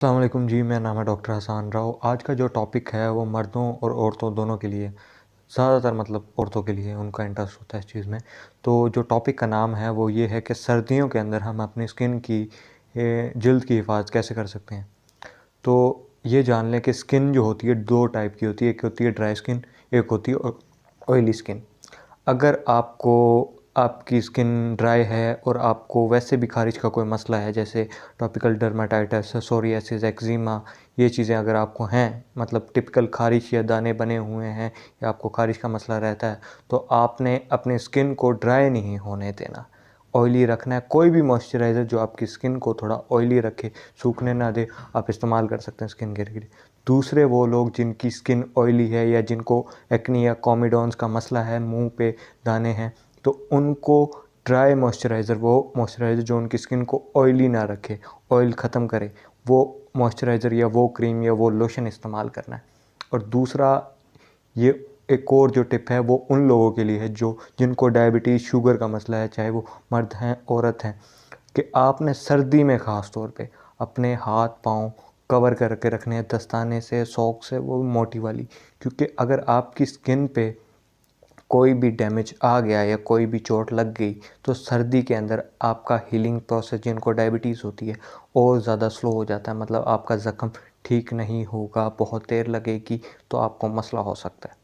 अस्सलाम वालेकुम जी, मेरा नाम है डॉक्टर हसान राव। आज का जो टॉपिक है वो मर्दों और औरतों दोनों के लिए, ज़्यादातर मतलब औरतों के लिए उनका इंटरेस्ट होता है इस चीज़ में। तो जो टॉपिक का नाम है वो ये है कि सर्दियों के अंदर हम अपनी स्किन की जल्द की हिफाजत कैसे कर सकते हैं। तो ये जान लें कि स्किन जो होती है दो टाइप की होती है, एक होती है ड्राई स्किन, एक होती है ऑयली स्किन। अगर आपको आपकी स्किन ड्राई है और आपको वैसे भी ख़ारिश का कोई मसला है, जैसे टॉपिकल डर्माटाइटिस, सोरियासिस, एक्जिमा, ये चीज़ें अगर आपको हैं, मतलब टिपिकल ख़ारिश या दाने बने हुए हैं या आपको ख़ारिश का मसला रहता है, तो आपने अपनी स्किन को ड्राई नहीं होने देना, ऑयली रखना है। कोई भी मॉइस्चराइज़र जो आपकी स्किन को थोड़ा ऑयली रखे, सूखने ना दे, आप इस्तेमाल कर सकते हैं स्किन केयर के लिए। दूसरे वो लोग जिनकी स्किन ऑयली है या जिनको एक्ने या कोमेडोन्स का मसला है, मुंह पे दाने हैं, तो उनको ड्राई मॉइस्चराइज़र, वो मॉइस्चराइज़र जो उनकी स्किन को ऑयली ना रखे, ऑयल ख़त्म करे, वो मॉइस्चराइज़र या वो क्रीम या वो लोशन इस्तेमाल करना है। और दूसरा, ये एक और जो टिप है वो उन लोगों के लिए है जो जिनको डायबिटीज़, शुगर का मसला है, चाहे वो मर्द हैं, औरत हैं, कि आपने सर्दी में ख़ास तौर पे अपने हाथ पाँव कवर करके रखने हैं दस्ताने से, सॉक्स से, वो मोटी वाली। क्योंकि अगर आपकी स्किन पे कोई भी डैमेज आ गया या कोई भी चोट लग गई, तो सर्दी के अंदर आपका हीलिंग प्रोसेस, जिनको डायबिटीज़ होती है, और ज़्यादा स्लो हो जाता है। मतलब आपका ज़ख्म ठीक नहीं होगा, बहुत देर लगेगी, तो आपको मसला हो सकता है।